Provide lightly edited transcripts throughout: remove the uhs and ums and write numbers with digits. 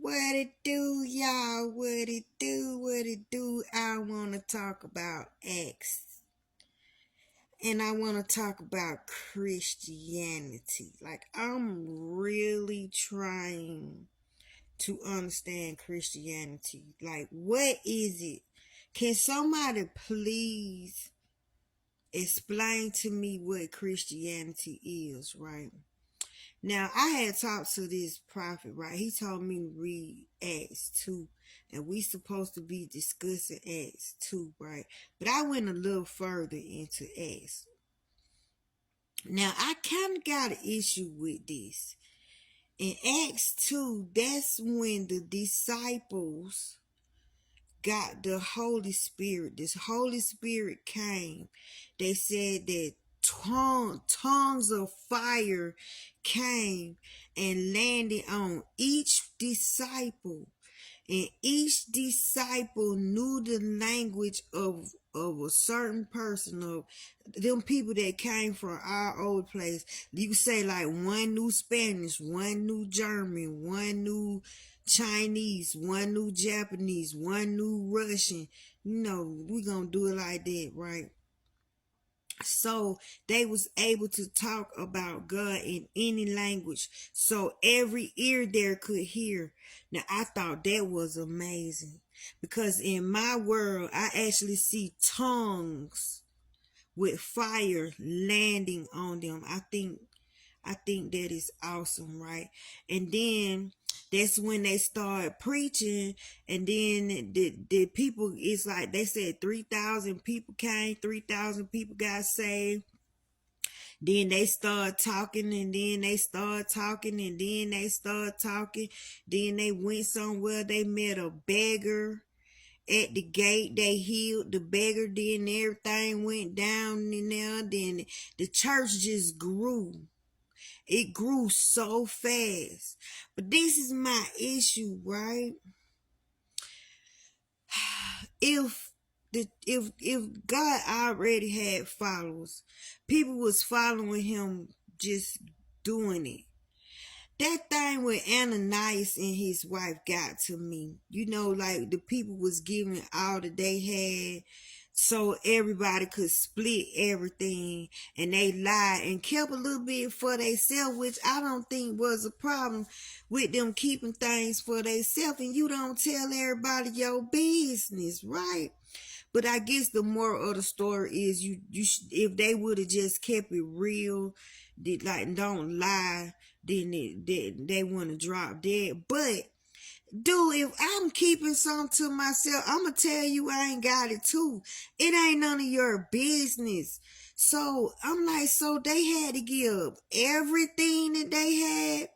What it do, y'all? What it do? What it do? I want to talk about X. And I want to talk about Christianity. Like, I'm really trying to understand Christianity. Like, what is it? Can somebody please explain to me what Christianity is, right? Now, I had talked to this prophet, right? He told me to read Acts 2, and we supposed to be discussing Acts 2, right? But I went a little further into Acts. Now, I kind of got an issue with this. In Acts 2, that's when the disciples got the Holy Spirit. This Holy Spirit came. They said that tongues of fire came and landed on each disciple, and each disciple knew the language of a certain person, of them people that came from our old place. You say like one knew Spanish, one knew German, one knew Chinese, one knew Japanese, one knew Russian. You know, we gonna do it like that, right? So they was able to talk about God in any language, so every ear there could hear. Now I thought that was amazing, because in my world I actually see tongues with fire landing on them. I think that is awesome, right? And then that's when they start preaching, and then the people, it's like they said 3,000 people came, 3,000 people got saved. Then they start talking, and then they start talking, and then they start talking. Then they went somewhere, they met a beggar at the gate. They healed the beggar. Then everything went down in there. Then the church just grew. It grew so fast. But this is my issue, right? If God already had followers, people was following him, just doing it. That thing with Ananias and his wife got to me. You know, like the people was giving all that they had so everybody could split everything, and they lied and kept a little bit for themselves, which I don't think was a problem with them keeping things for themselves. And you don't tell everybody your business, right? But I guess the moral of the story is if they would have just kept it real, did like don't lie, then they wouldn't have dropped dead. But dude, if I'm keeping something to myself, I'ma tell you I ain't got it too. It ain't none of your business. So I'm like, so they had to give everything that they had.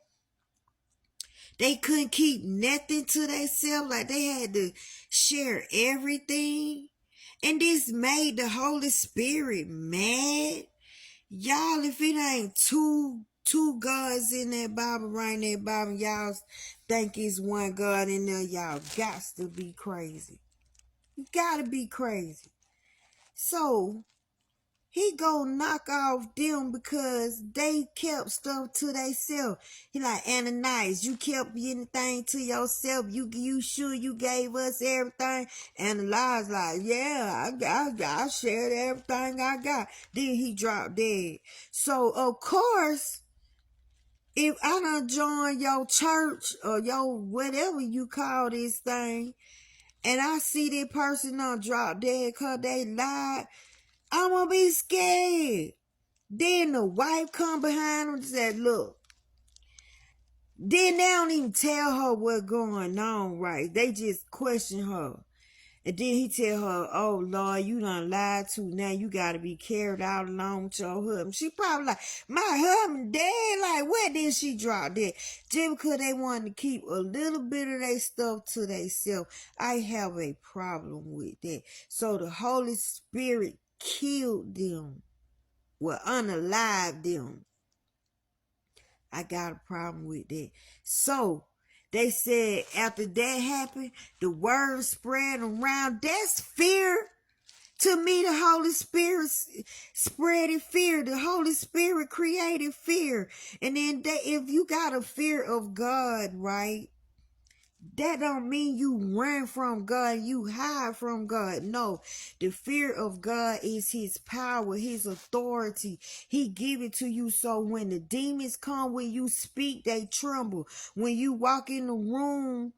They couldn't keep nothing to themselves. Like they had to share everything. And this made the Holy Spirit mad. Y'all, if it ain't two gods in that Bible, right in that Bible, y'all think it's one God in there, y'all got to be crazy. You gotta be crazy. So he go knock off them because they kept stuff to themselves. He like, Ananias, you kept anything to yourself? You sure you gave us everything? And Elias like, yeah, I shared everything I got. Then he dropped dead. So of course, if I done join your church or your whatever you call this thing, and I see that person done drop dead because they lied, I'm gonna be scared. Then the wife come behind him and said, look. Then they don't even tell her what's going on, right? They just question her. And then he tell her, oh Lord, you done lied to. Now you gotta be carried out along with your husband. She probably like, my husband dead? Like, where did she drop dead? Just because they wanted to keep a little bit of their stuff to themselves. I have a problem with that. So the Holy Spirit killed them. Well, unalive them. I got a problem with that. So they said after that happened, the word spread around. That's fear. To me, the Holy Spirit spreaded fear. The Holy Spirit created fear. And then if you got a fear of God, right? That don't mean you run from God, you hide from God. No, the fear of God is his power, his authority. He give it to you so when the demons come, when you speak, they tremble. When you walk in the room,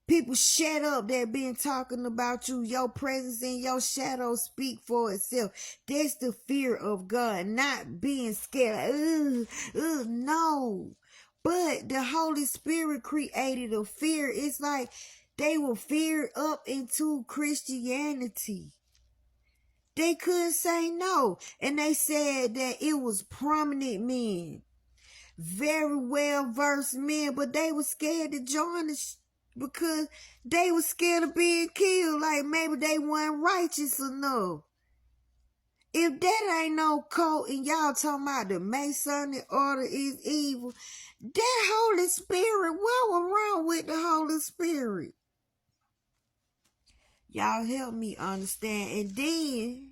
people shut up that been talking about you. Your presence and your shadow speak for itself. That's the fear of God, not being scared. No. But the Holy Spirit created a fear. It's like they were feared up into Christianity. They couldn't say no. And they said that it was prominent men, very well versed men, but they were scared to join because they were scared of being killed. Like maybe they weren't righteous enough. If that ain't no cult and y'all talking about the Masonic order is evil, that Holy Spirit, what was wrong with the Holy Spirit? Y'all help me understand. And then,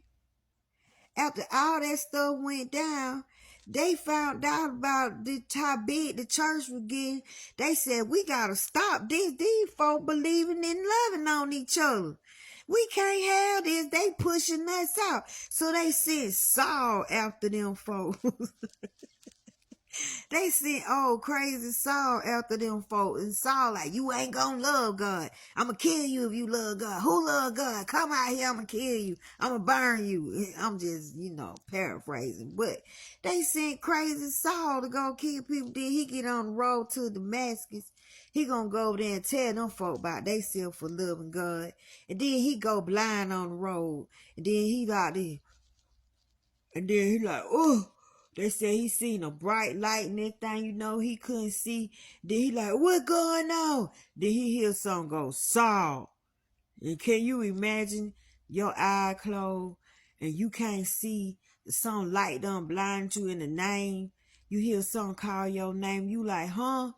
after all that stuff went down, they found out about how big the church was getting. They said, we got to stop this. These folk believing and loving on each other. We can't have this. They pushing us out. So they sent Saul after them folks. They sent old crazy Saul after them folks. And Saul like, you ain't gonna love God. I'ma kill you if you love God. Who love God? Come out here, I'ma kill you. I'ma burn you. I'm just, paraphrasing. But they sent crazy Saul to go kill people. Then he get on the road to Damascus. He gonna go over there and tell them folk about they self for loving God. And then he go blind on the road. And then he like this. And then he like, oh. They said he seen a bright light and everything, he couldn't see. Then he like, what going on? Then he hear something go, Saul. And can you imagine your eye closed and you can't see, some light done blind you in the name. You hear something call your name. You like, huh?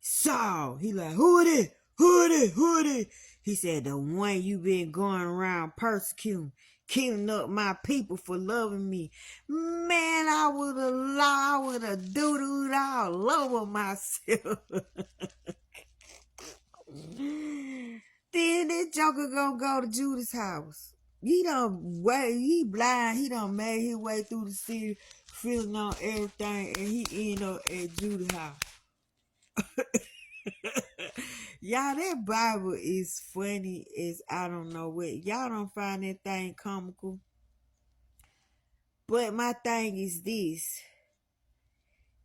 Saul. He like, who it is? Who it is? Who it is? He said, the one you been going around persecuting, killing up my people for loving me. Man, I would have doo-dooed all over myself. Then this joker gonna go to Judas' house. He blind. He done made his way through the city, feeling on everything, and he end up at Judas' house. Y'all, that Bible is funny as I don't know what. Y'all don't find that thing comical. But my thing is this.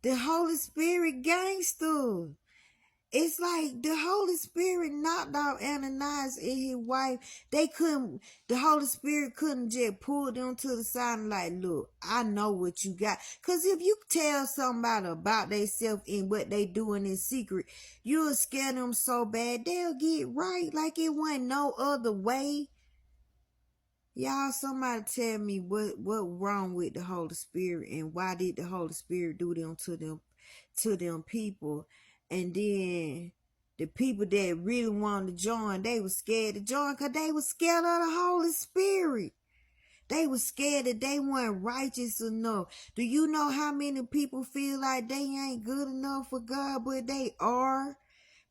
The Holy Spirit gangster. It's like the Holy Spirit knocked out Ananias and his wife. The Holy Spirit couldn't just pull them to the side and like, look, I know what you got. Because if you tell somebody about themselves and what they doing in secret, you'll scare them so bad, they'll get right like it wasn't no other way. Y'all, somebody tell me what wrong with the Holy Spirit and why did the Holy Spirit do them to them people? And then the people that really wanted to join, they were scared to join because they were scared of the Holy Spirit. They were scared that they weren't righteous enough. Do you know how many people feel like they ain't good enough for God, but they are?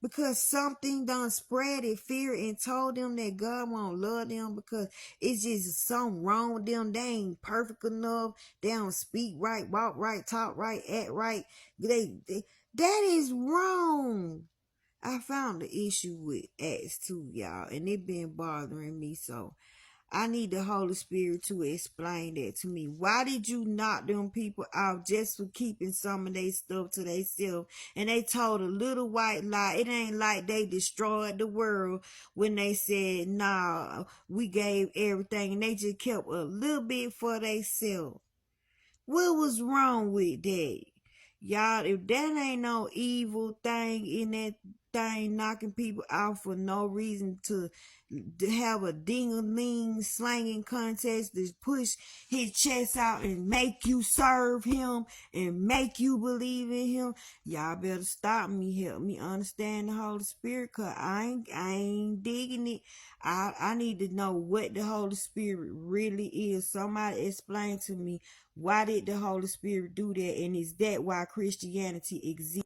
Because something done spread in fear and told them that God won't love them because it's just something wrong with them. They ain't perfect enough. They don't speak right, walk right, talk right, act right. That is wrong. I found the issue with Acts 2, y'all, and it been bothering me. So I need the Holy Spirit to explain that to me. Why did you knock them people out just for keeping some of their stuff to themselves? And they told a little white lie. It ain't like they destroyed the world when they said, nah, we gave everything. And they just kept a little bit for themselves. What was wrong with that? Y'all, if that ain't no evil thing in that thing, knocking people out for no reason, to have a ding-a-ling slanging contest to push his chest out and make you serve him and make you believe in him, y'all better stop me. Help me understand the Holy Spirit, because I ain't digging it. I need to know what the Holy Spirit really is. Somebody explain to me, why did the Holy Spirit do that? And is that why Christianity exists?